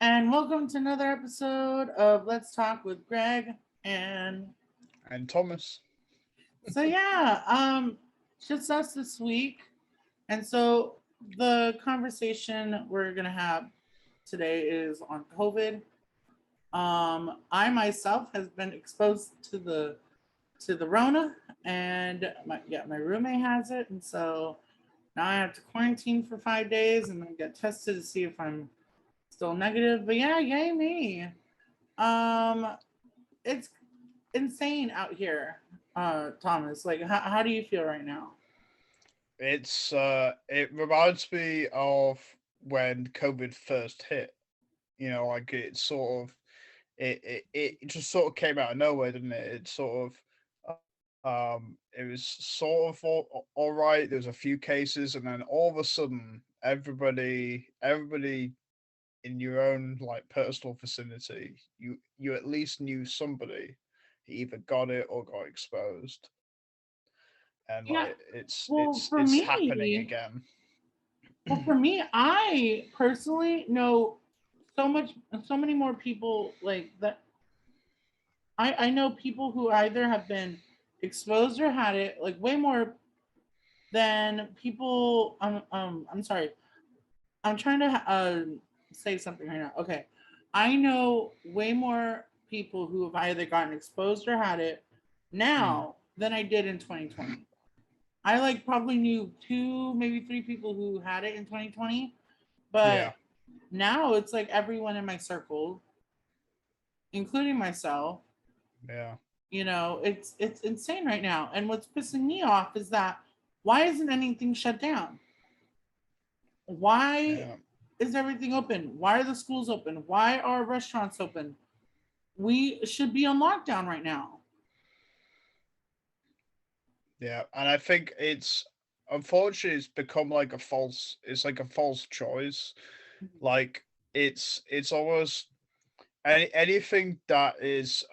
And welcome to another episode of Let's Talk with Greg. And And Thomas. just us this week. And so the conversation we're gonna have today is on COVID. I myself has been exposed to the Rona, and my roommate has it, and so now I have to quarantine for 5 days and then get tested to see if I'm still negative. But yeah, yay me. Um, it's insane out here, Thomas. Like, how do you feel right now? It reminds me of when COVID first hit. Like it sort of it just sort of came out of nowhere, didn't it? It sort it was sort of all right. There was a few cases, and then all of a sudden, everybody in your own like personal vicinity, you at least knew somebody who either got it or got exposed, and like Yeah. it's Well, for happening me, again. I personally know so much, so many more people like that. I know people who either have been exposed or had it, like way more than people. I'm sorry. I'm trying to say something right now. Okay, I know way more people who have either gotten exposed or had it Mm, now than I did in 2020. I like probably knew two, maybe three people who had it in 2020, yeah, but now it's like everyone in my circle, including myself. yeah, It's insane right now. And what's pissing me off is that why isn't anything shut down? Why yeah, is everything open? Why are the schools open? Why are restaurants open? We should be on lockdown right now. yeah. And I think it's unfortunately it's become like it's like a false choice. Like it's almost anything that is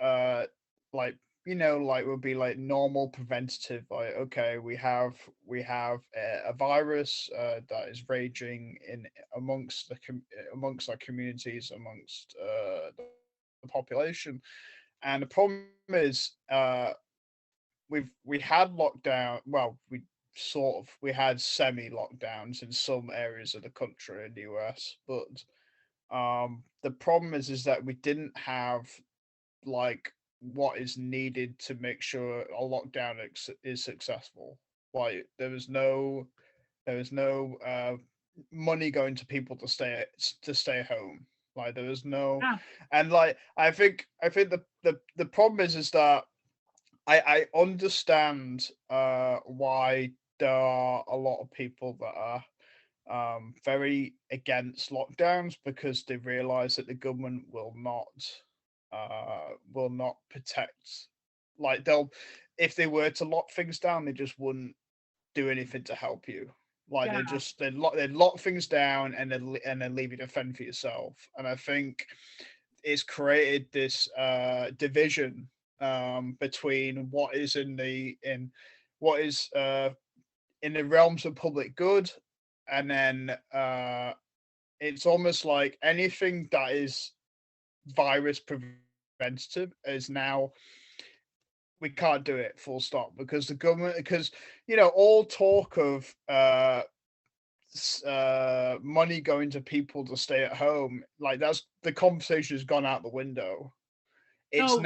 like like would be like normal preventative, like okay, we have a virus that is raging in amongst our communities, amongst the population. And the problem is we had lockdown, well, we had semi lockdowns in some areas of the country in the US, but the problem is that we didn't have like what is needed to make sure a lockdown is successful. Like there was no money going to people to stay home. Like there was no, Yeah. and like I think the problem is that I understand why there are a lot of people that are very against lockdowns because they realize that the government will not protect, like they'll, if they were to lock things down, they just wouldn't do anything to help you. Like Yeah. they'd lock things down and then leave you to fend for yourself. And I think it's created this division between what is in the realms of public good, and then it's almost like anything that is virus preventative is now we can't do it full stop because the government, because all talk of money going to people to stay at home, like that's the conversation has gone out the window. It's No, for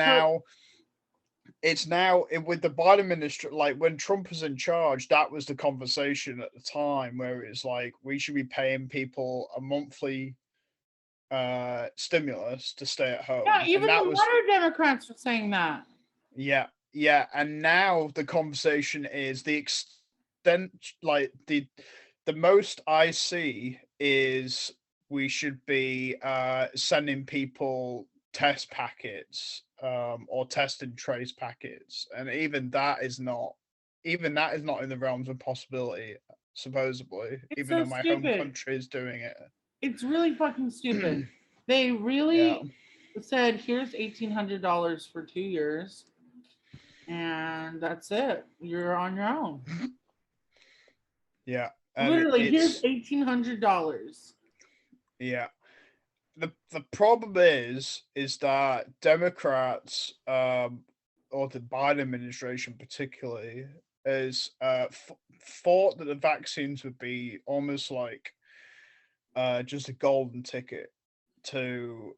now with the Biden administration, like when Trump was in charge, that was the conversation at the time where it's like we should be paying people a monthly stimulus to stay at yeah, home, and even the that was moderate Democrats were saying that. yeah, yeah. And now the conversation is the extent, like the most I see is we should be sending people test packets or test and trace packets, and even that is not in the realms of possibility, supposedly, It's even so though my home stupid. country is doing it. It's really fucking stupid. They Yeah, really said, here's $1,800 for 2 years, and that's it. You're on your own. yeah, and Literally, here's it's $1,800. yeah. the problem is that Democrats, or the Biden administration particularly, has thought that the vaccines would be almost like just a golden ticket to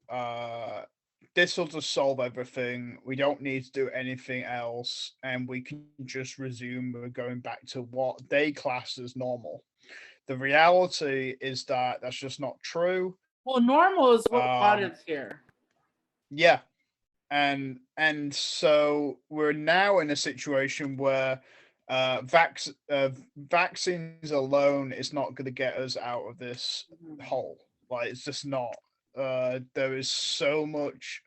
this will just solve everything. We don't need to do anything else, and we can just resume going back to what they class as normal. The reality is that that's just not true. Well, normal is what brought Um, us here. yeah, and so we're now in a situation where vaccines alone is not going to get us out of this Mhm. hole. Like it's just not. There is so much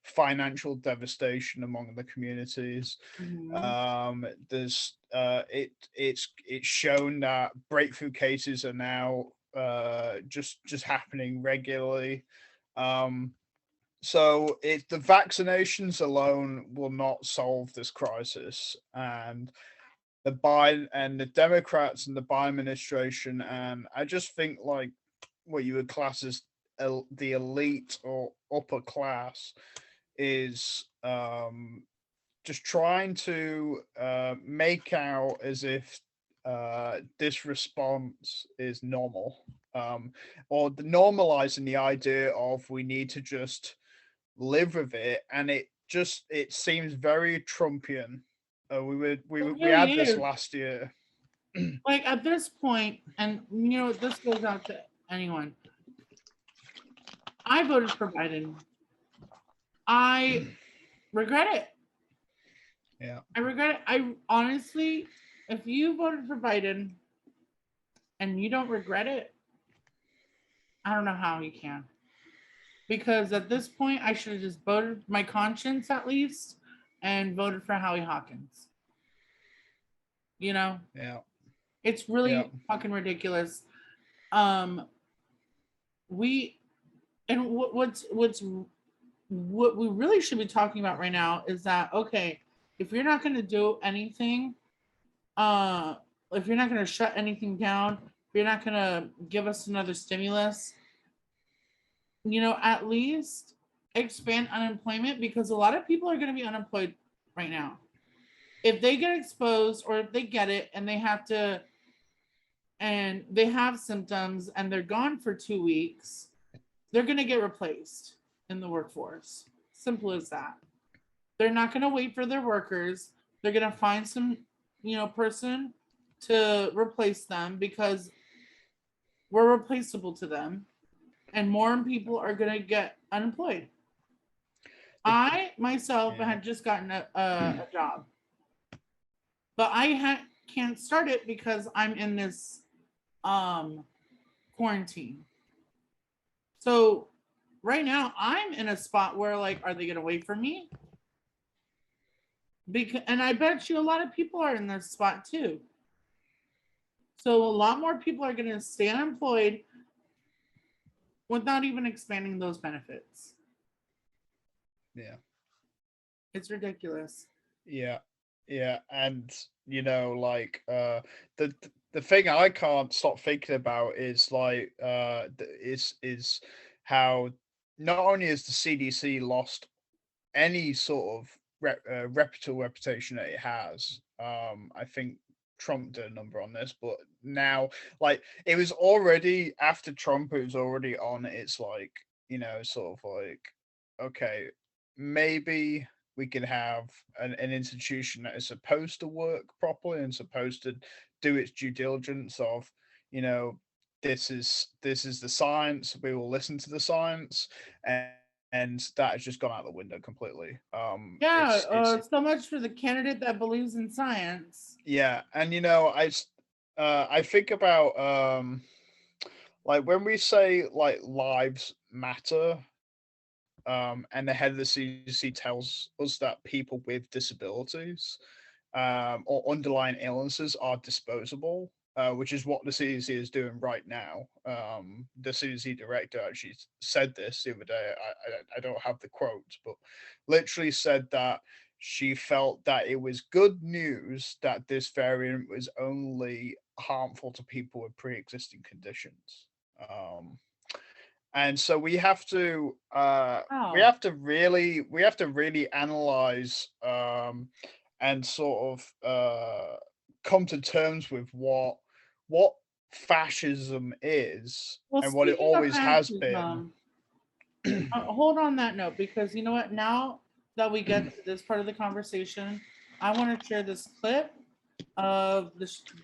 financial devastation among the communities. Mhm. It's shown that breakthrough cases are now just happening regularly. Um, so the vaccinations alone will not solve this crisis, and the Democrats and the Biden administration, and I just think like what you would class as the elite or upper class is just trying to make out as if this response is normal, or normalizing the idea of we need to just live with it, and it seems very Trumpian. It We really had this is. last year. Like at this point, and you know, this goes out to anyone. I voted for Biden. I regret it. Yeah, I regret it. I honestly, if you voted for Biden and you don't regret it, I don't know how you can. Because at this point, I should have just voted my conscience at least and voted for Howie Hawkins. You know, yeah, it's yeah, really fucking ridiculous. Um, we and what we really should be talking about right now is that okay, if you're not going to do anything, uh, if you're not going to shut anything down, if you're not going to give us another stimulus, you know, at least expand unemployment because a lot of people are going to be unemployed right now. If they get exposed or if they get it and they have to and they have symptoms and they're gone for 2 weeks, they're going to get replaced in the workforce. Simple as that. They're not going to wait for their workers. They're going to find some, you know, person to replace them because we're replaceable to them and more people are going to get unemployed. the, I myself yeah, had just gotten a job, but can't start it because I'm in this um, quarantine. So right now I'm in a spot where like, are they going to wait for me? Because and I bet you a lot of people are in this spot too. So a lot more people are going to stay unemployed without even expanding those benefits. yeah, It's ridiculous. yeah, yeah, and like the thing I can't stop thinking about is like is how not only has the CDC lost any sort of reputable reputation that it has. I think Trump did a number on this, but now, like, it was already after Trump, it was already on. It's like sort of like, okay, maybe we can have an institution that is supposed to work properly and supposed to do its due diligence of, you know, this is the science. We will listen to the science, and that has just gone out the window completely. Yeah, It's so much for the candidate that believes in science. yeah, and I think about like when we say like lives matter, and the head of the CDC tells us that people with disabilities or underlying illnesses are disposable, which is what the CDC is doing right now. The CDC director actually said this the other day. I don't have the quotes, but literally said that she felt that it was good news that this variant was only harmful to people with pre-existing conditions. Um, And so we have to Oh, we have to really analyze and sort of come to terms with what fascism is well, and what it speaking of always has been. fascism, hold on that note, because you know what? Now that we get to this part of the conversation, I want to share this clip of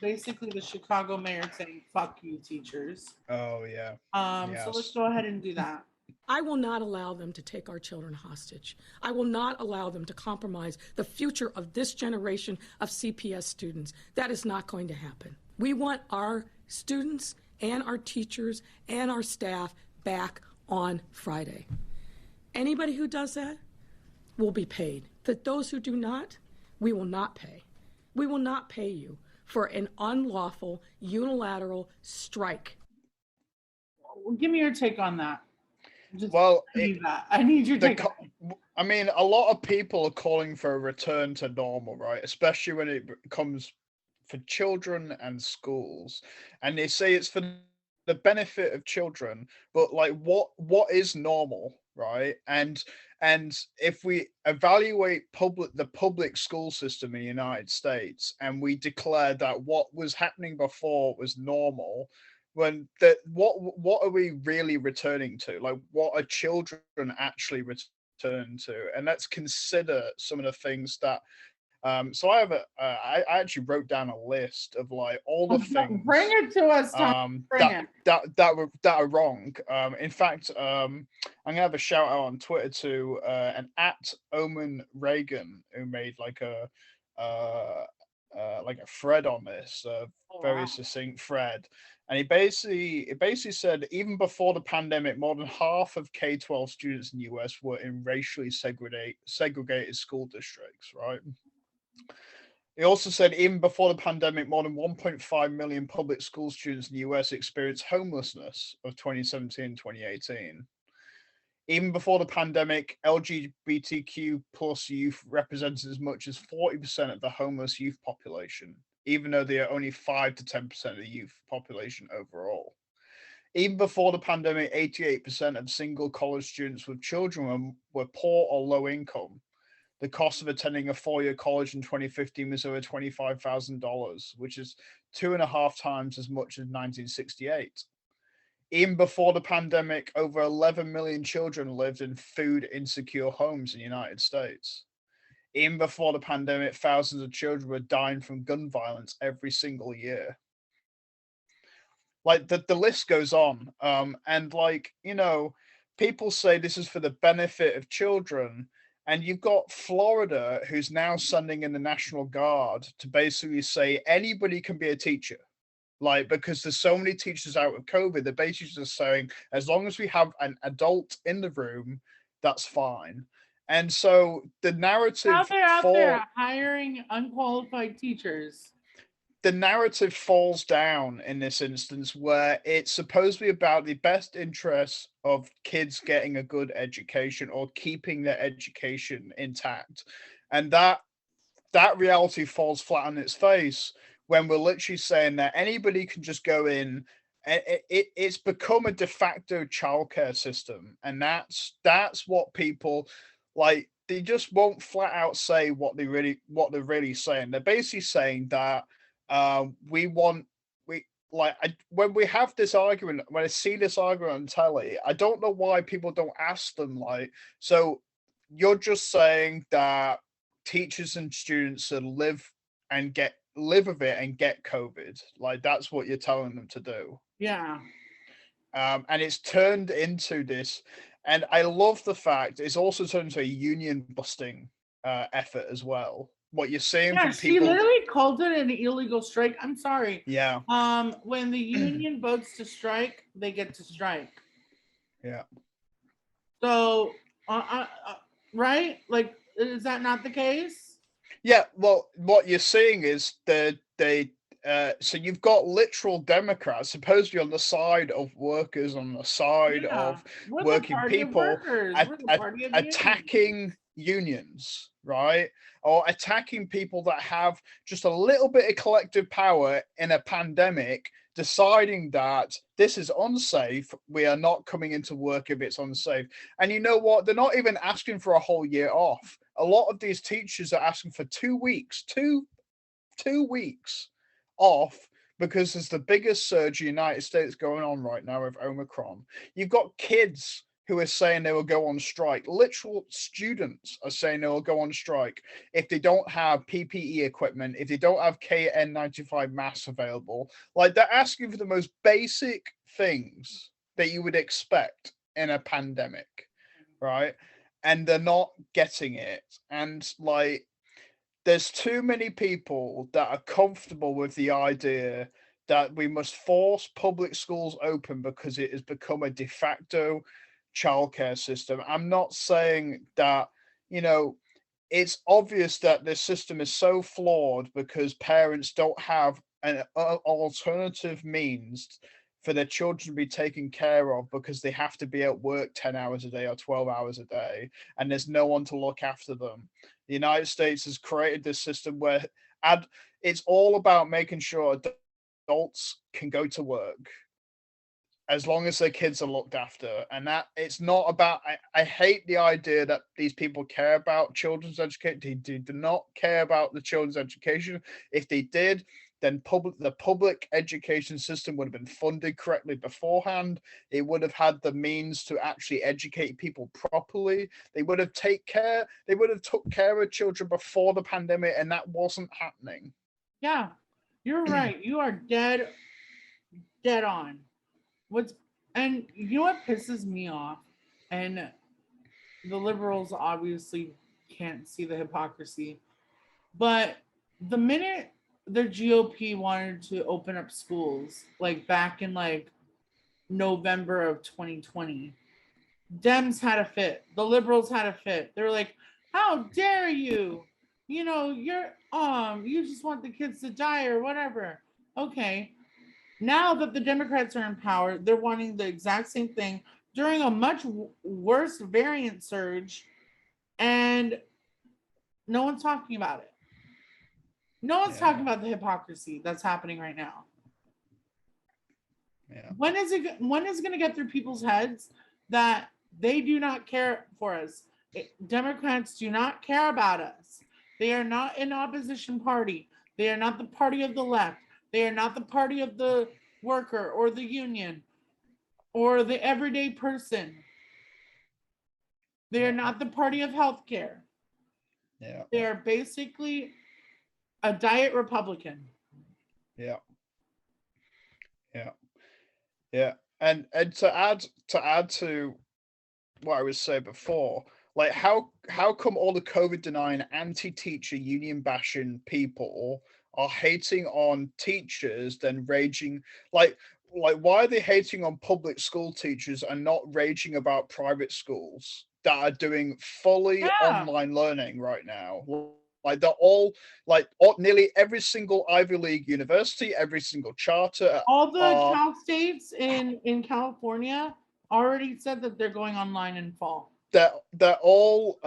basically the Chicago mayor saying "fuck you, teachers." Oh yeah. So let's Yes. go ahead and do that. I will not allow them to take our children hostage. I will not allow them to compromise the future of this generation of CPS students. That is not going to happen. We want our students and our teachers and our staff back on Friday. Anybody who does that will be paid. But those who do not, we will not pay. We will not pay you for an unlawful unilateral strike. Give me your take on that. Well, I need your take. I mean, a lot of people are calling for a return to normal, right? Especially when it comes for children and schools, and they say it's for the benefit of children. But like, what is normal, right? And if we evaluate the public school system in the United States, and we declare that what was happening before was normal, when what are we really returning to? Like, what are children actually return to? And let's consider some of the things that so I have I actually wrote down a list of like all the things Bring it to us, Tom. that are wrong. In fact, I'm gonna have a shout out on Twitter to an @Omen Reagan, who made like a thread on this, very succinct thread. And it basically said, even before the pandemic, more than half of K-12 students in the US were in racially segregated school districts, right? It also said, even before the pandemic, more than 1.5 million public school students in the US experienced homelessness of 2017 and 2018. Even before the pandemic, LGBTQ plus youth represented as much as 40% of the homeless youth population, even though they are only 5 to 10% of the youth population overall. Even before the pandemic, 88% of single college students with children were poor or low income. The cost of attending a four-year college in 2015 was over $25,000, which is 2.5 times as much as 1968. Even before the pandemic, over 11 million children lived in food insecure homes in the United States. Even before the pandemic, thousands of children were dying from gun violence every single year. Like the list goes on. And like, you know, people say this is for the benefit of children. And you've got Florida, who's now sending in the National Guard to basically say anybody can be a teacher. Like, because there's so many teachers out with COVID, they're basically just saying, as long as we have an adult in the room, that's fine. And so the narrative Now they're out there hiring unqualified teachers. The narrative falls down in this instance, where it's supposed to be about the best interests of kids getting a good education or keeping their education intact. And that reality falls flat on its face when we're literally saying that anybody can just go in. It's become a de facto childcare system, and that's what people like. They just won't flat out say what they're really saying. They're basically saying that when we have this argument, when I see this argument on telly, I don't know why people don't ask them, like, so you're just saying that teachers and students should live with it and get COVID. Like, that's what you're telling them to do. Yeah. And it's turned into this, and I love the fact it's also turned into a union busting effort as well. What you're saying from people. She literally called it an illegal strike. I'm sorry. Yeah. When the union votes to strike, they get to strike. Yeah. So, right? Like, is that not the case? Yeah. Well, what you're saying is that So you've got literal Democrats supposedly on the side of workers, on the side of We're the working party of people, workers. We're the party of unions. attacking unions, right? Or attacking people that have just a little bit of collective power in a pandemic, deciding that this is unsafe. We are not coming into work if it's unsafe. And you know what? They're not even asking for a whole year off. A lot of these teachers are asking for 2 weeks, two weeks off, because there's the biggest surge in the United States going on right now with Omicron. You've got kids who are saying they will go on strike. Literal students are saying they will go on strike if they don't have PPE equipment, if they don't have KN95 masks available. Like, they're asking for the most basic things that you would expect in a pandemic, right? And they're not getting it. And like, there's too many people that are comfortable with the idea that we must force public schools open because it has become a de facto childcare system. I'm not saying that, you know, it's obvious that this system is so flawed because parents don't have an alternative means for their children to be taken care of, because they have to be at work 10 hours a day or 12 hours a day, and there's no one to look after them. The United States has created this system where it's all about making sure adults can go to work as long as their kids are looked after. And that it's not about, I hate the idea that these people care about children's education. They do not care about the children's education. If they did, then the public education system would have been funded correctly beforehand. It would have had the means to actually educate people properly. They would have took care of children before the pandemic, and that wasn't happening. Yeah, you're right. You are dead on. And you know what pisses me off? And the liberals obviously can't see the hypocrisy, but the minute the GOP wanted to open up schools, like back in like November of 2020, Dems had a fit. The liberals had a fit. They were like, "How dare you? You know, you just want the kids to die or whatever." Okay. Now that the Democrats are in power, they're wanting the exact same thing during a much worse variant surge, and no one's talking about it. No one's talking about the hypocrisy that's happening right now. Yeah. When is it going to get through people's heads that they do not care for us? Democrats do not care about us. They are not an opposition party. They are not the party of the left. They are not the party of the worker or the union or the everyday person. They are not the party of healthcare. Yeah. They are basically a diet Republican. Yeah. Yeah. Yeah. And to add to what I was saying before, like how come all the COVID denying, anti-teacher, union bashing people are hating on teachers, then raging like why are they hating on public school teachers and not raging about private schools that are doing fully online learning right now? Like they're all nearly every single Ivy League university, every single charter. All the Cal States in California already said that they're going online in fall. They're all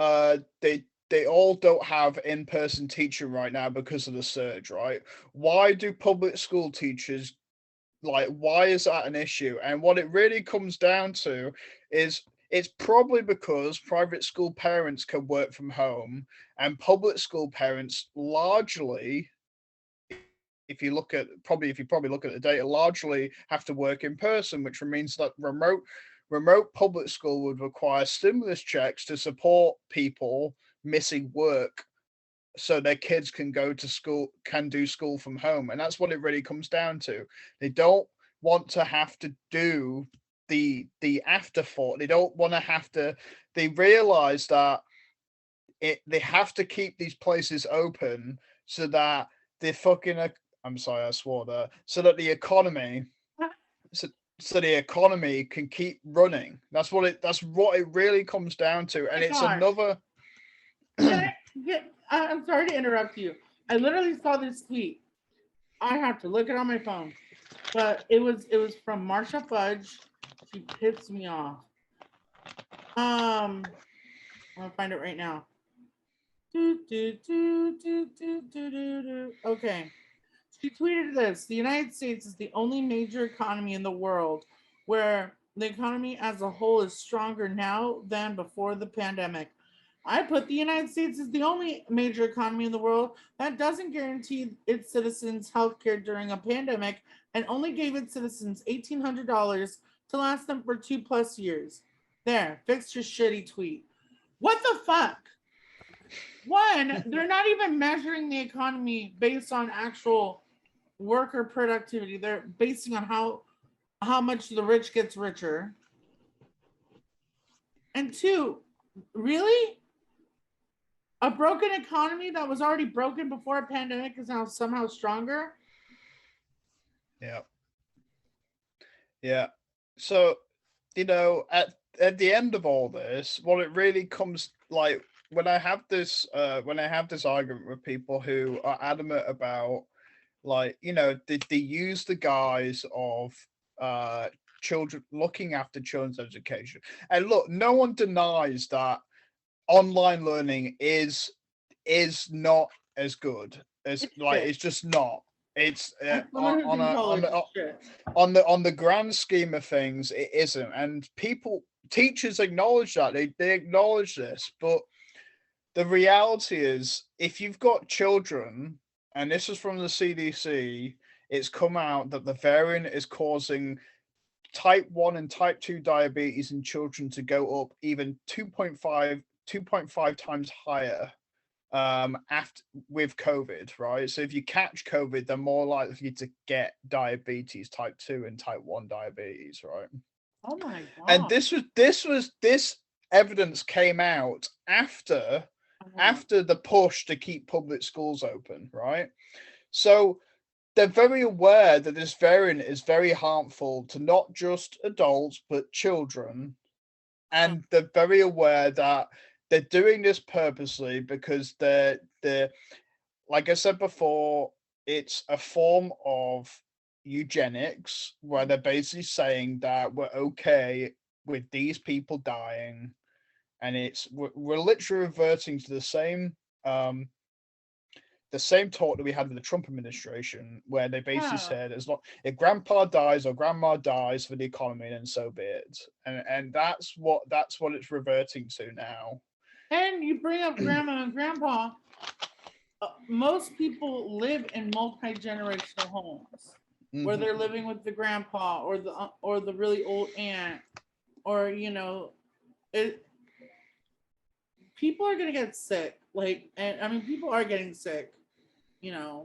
they all don't have in-person teaching right now because of the surge, right? Why do public school teachers, like, why is that an issue? And what it really comes down to is it's probably because private school parents can work from home, and public school parents largely, if you probably look at the data, largely have to work in person, which means that remote public school would require stimulus checks to support people missing work so their kids can go to school, can do school from home. And that's what it really comes down to. They don't want to have to do the afterthought. They don't want to have to, they realize that they have to keep these places open so that they're fucking, I'm sorry, I swore there, so that the economy, so the economy can keep running. That's what it really comes down to. And it's another. I'm sorry to interrupt you. I literally saw this tweet. I have to look it on my phone. But it was from Marsha Fudge. She pissed me off. I'm gonna find it right now. Okay. She tweeted this: the United States is the only major economy in the world where the economy as a whole is stronger now than before the pandemic. I put the United States is the only major economy in the world that doesn't guarantee its citizens health care during a pandemic and only gave its citizens $1,800 to last them for 2+ years. There, fix your shitty tweet. What the fuck? One, they're not even measuring the economy based on actual worker productivity. They're basing on how much the rich gets richer. And two, really? A broken economy that was already broken before a pandemic is now somehow stronger? Yeah. Yeah. So, at the end of all this, what it really comes like when I have this argument with people who are adamant about, like, they use the guise of children, looking after children's education. And look, no one denies that online learning is not as good as, It's like, shit. it's just not. It's As someone who's in college, it's shit. on the grand scheme of things, it isn't. And teachers acknowledge that. They acknowledge this. But the reality is, if you've got children, and this is from the CDC, it's come out that the variant is causing type 1 and type 2 diabetes in children to go up even 2.5 times higher after with COVID, right? So if you catch COVID, they're more likely to get diabetes, type 2 and type 1 diabetes, right? Oh my god. And this evidence came out after the push to keep public schools open, right? So they're very aware that this variant is very harmful to not just adults but children, and they're very aware that they're doing this purposely because they're like I said before, it's a form of eugenics where they're basically saying that we're okay with these people dying, and we're literally reverting to the same talk that we had with the Trump administration, where they basically said, as long if grandpa dies or grandma dies for the economy, then so be it. And that's what it's reverting to now. And you bring up grandma and grandpa. Most people live in multi-generational homes where they're living with the grandpa or the really old aunt, or people are gonna get sick. Like, and I mean, people are getting sick.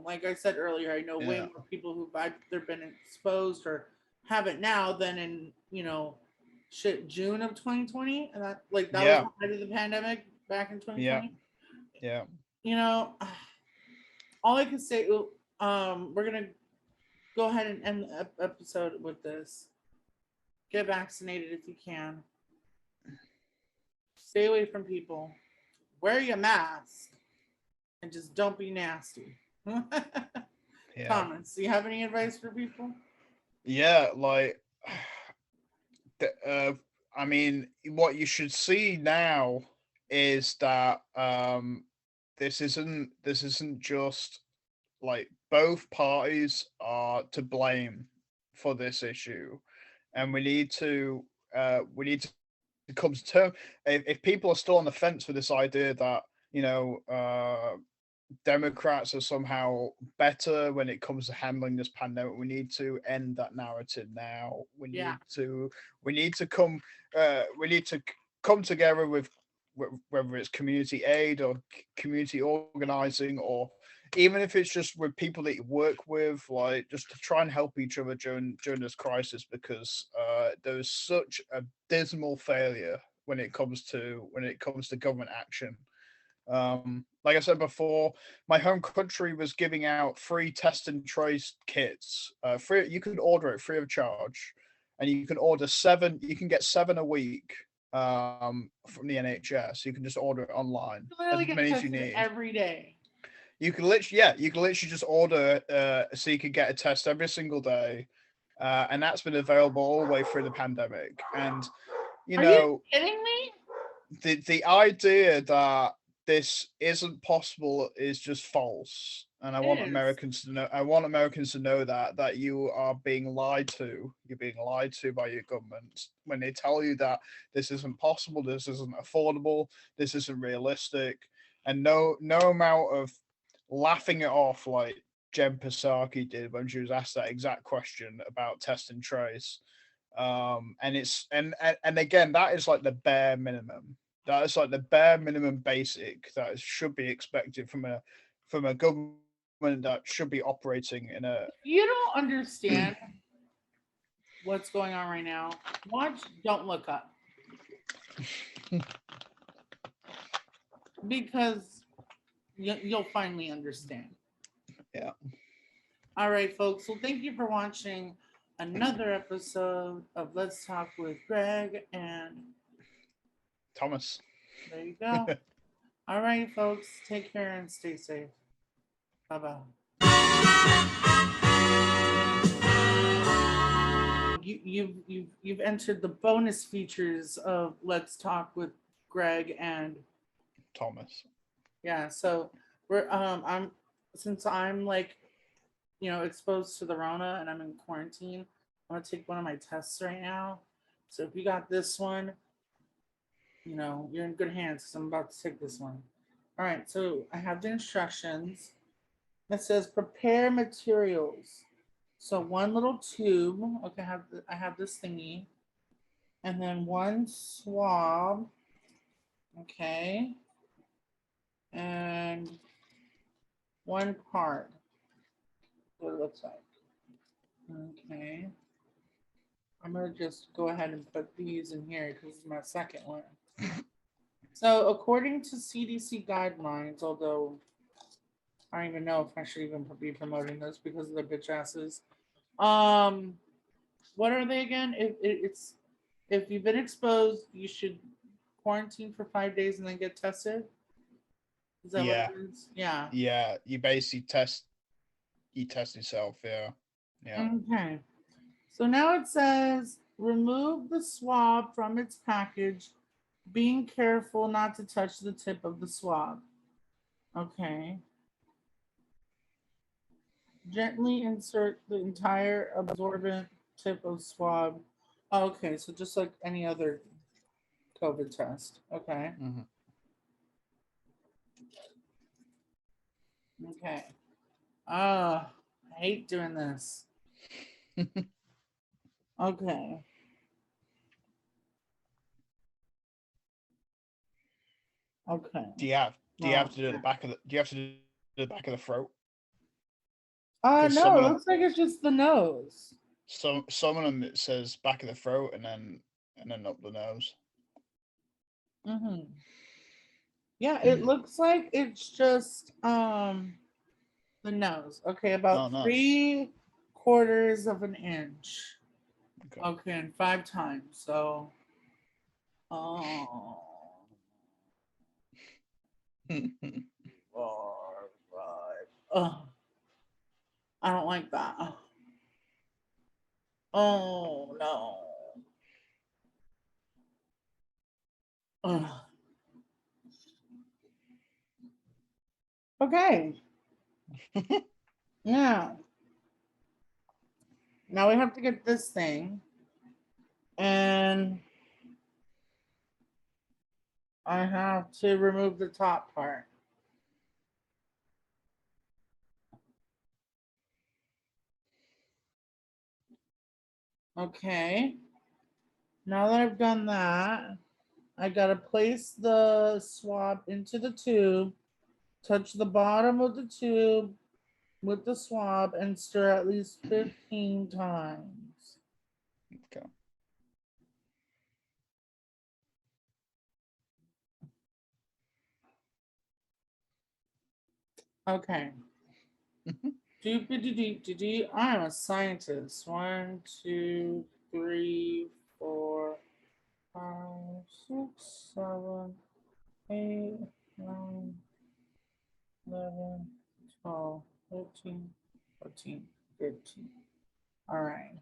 Like I said earlier, I know way more people who've either been exposed or have it now than in June of 2020, and that was the height of the pandemic back in 2020. Yeah. All I can say, we're gonna go ahead and end the episode with this. Get vaccinated if you can. Stay away from people. Wear your mask, and just don't be nasty. Thomas, do you have any advice for people? Yeah, like, I mean, what you should see now is that this isn't just, like, both parties are to blame for this issue, and we need to come to terms. If people are still on the fence with this idea that Democrats are somehow better when it comes to handling this pandemic, we need to end that narrative now. We need to come together with whether it's community aid or community organizing, or even if it's just with people that you work with, like, just to try and help each other during this crisis, because there's such a dismal failure when it comes to government action. Like I said before, my home country was giving out free test and trace kits. Free, you can order it free of charge, and you can order 7. You can get 7 a week from the NHS. You can just order it online, You literally as get many as you tested need every day. You can literally just order so you can get a test every single day, and that's been available all the way through the pandemic. And Are you kidding me? The idea that this isn't possible is just false. And I want Americans to know. I want Americans to know that you are being lied to. You're being lied to by your government when they tell you that this isn't possible, this isn't affordable, this isn't realistic, and no amount of laughing it off like Jen Psaki did when she was asked that exact question about test and trace. And it's and again, that is like the bare minimum. That is like the bare minimum basic that should be expected from a government that should be operating in a. You don't understand what's going on right now. Watch, don't look up. Because you'll finally understand. Yeah. All right, folks. Well, thank you for watching another episode of Let's Talk with Greg and Thomas. There you go. All right, folks. Take care and stay safe. Bye-bye. You've entered the bonus features of Let's Talk with Greg and Thomas. Yeah, so we're I'm since I'm like, exposed to the Rona and I'm in quarantine, I'm gonna take one of my tests right now. So if you got this one, you're in good hands because I'm about to take this one. All right, so I have the instructions. It says prepare materials. So one little tube. Okay, I have this thingy, and then one swab. Okay, and one card. What it looks like. Okay. I'm gonna just go ahead and put these in here because it's my second one. So according to CDC guidelines, although I don't even know if I should even be promoting this because of their bitch asses. What are they again? If you've been exposed, you should quarantine for 5 days and then get tested. Is that what it is? Yeah. Yeah. You basically test yourself. Yeah. Yeah. Okay. So now it says remove the swab from its package, being careful not to touch the tip of the swab. Okay. Gently insert the entire absorbent tip of swab. Okay, so just like any other COVID test. Okay. Mm-hmm. Okay. I hate doing this. Okay. Okay. Do you have to do the back of the do you have to do the back of the throat? No, it looks like it's just the nose. Some of them it says back of the throat and then up the nose. Mm-hmm. Yeah, it looks like it's just the nose. Okay, about 3/4 of an inch. Okay, and 5 times. So, oh. 4, 5. Oh, I don't like that. Oh no. Ugh. Okay. Yeah. Now we have to get this thing. And I have to remove the top part. Okay. Now that I've done that, I gotta place the swab into the tube, touch the bottom of the tube with the swab, and stir at least 15 times. Okay. Okay. I am a scientist. 1, 2, 3, 4, 5, 6, 7, 8, 9, 11, 12, 13, 14, 15. All right.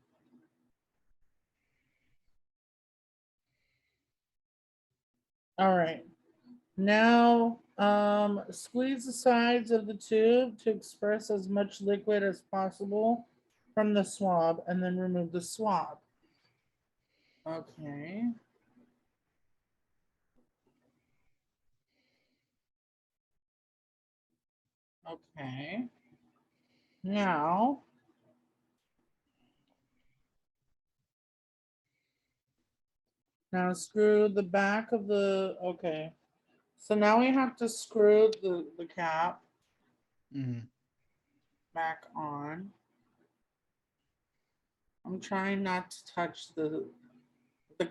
All right. Now, squeeze the sides of the tube to express as much liquid as possible from the swab and then remove the swab. Okay. Okay. Now, screw the back of the, okay. So now we have to screw the cap back on. I'm trying not to touch the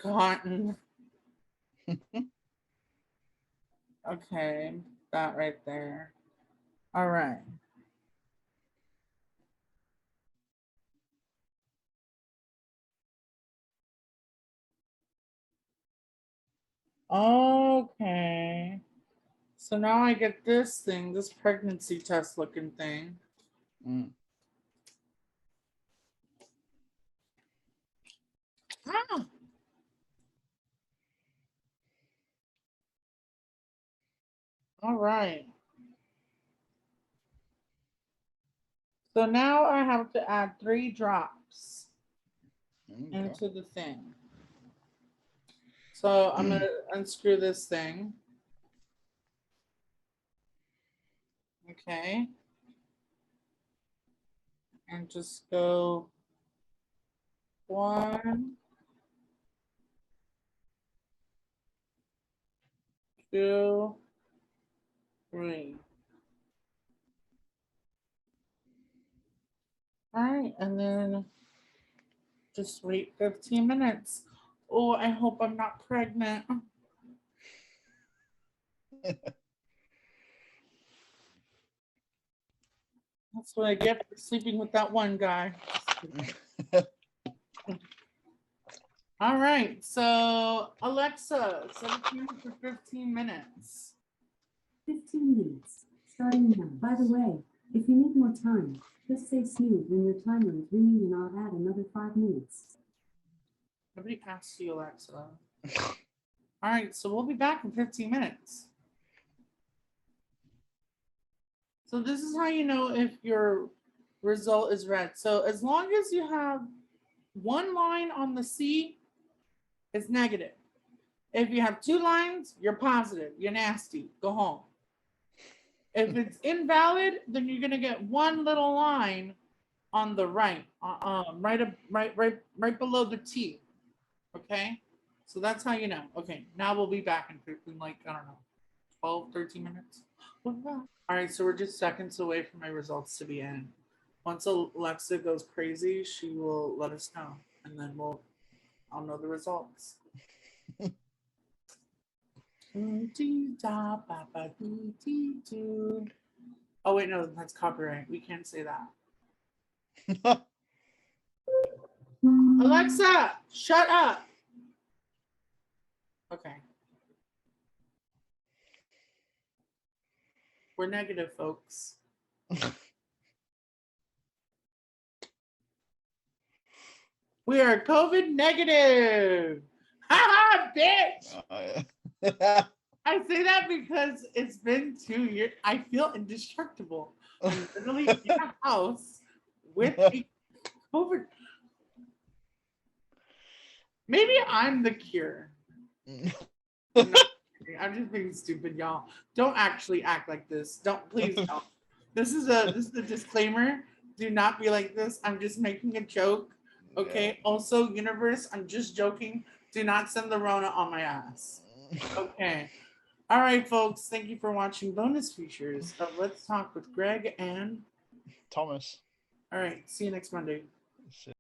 cotton. Okay, that right there. All right. Okay. So now I get this thing, this pregnancy test looking thing. Ah. All right. So now I have to add 3 drops into the thing. So I'm going to unscrew this thing. Okay. And just go 1, 2, 3. All right, and then just wait 15 minutes. Oh, I hope I'm not pregnant. That's what I get for sleeping with that one guy. All right, so Alexa, set a timer for 15 minutes. 15 minutes, starting now. By the way, if you need more time, just say snooze when your timer is ringing and I'll add another 5 minutes. Nobody asked you, Alexa. All right, so we'll be back in 15 minutes. So this is how you know if your result is red. So as long as you have 1 line on the C, it's negative. If you have 2 lines, you're positive. You're nasty. Go home. If it's invalid, then you're gonna get 1 little line on the right, right below the T. Okay, so that's how you know. Okay, now we'll be back in like, I don't know, 12, 13 minutes. All right, so we're just seconds away from my results to be in. Once Alexa goes crazy, she will let us know, and then I'll know the results. Oh wait, no, that's copyright. We can't say that. Alexa, shut up. Okay. We're negative, folks. We are COVID negative. Ha ha, bitch. I say that because it's been 2 years. I feel indestructible. I'm literally in a house with a COVID. Maybe I'm the cure. I'm just being stupid, y'all. Don't actually act like this. Please don't. This is a disclaimer. Do not be like this. I'm just making a joke. Okay. Yeah. Also, universe, I'm just joking. Do not send the Rona on my ass. Okay. All right, folks. Thank you for watching bonus features of Let's Talk with Greg and Thomas. All right. See you next Monday.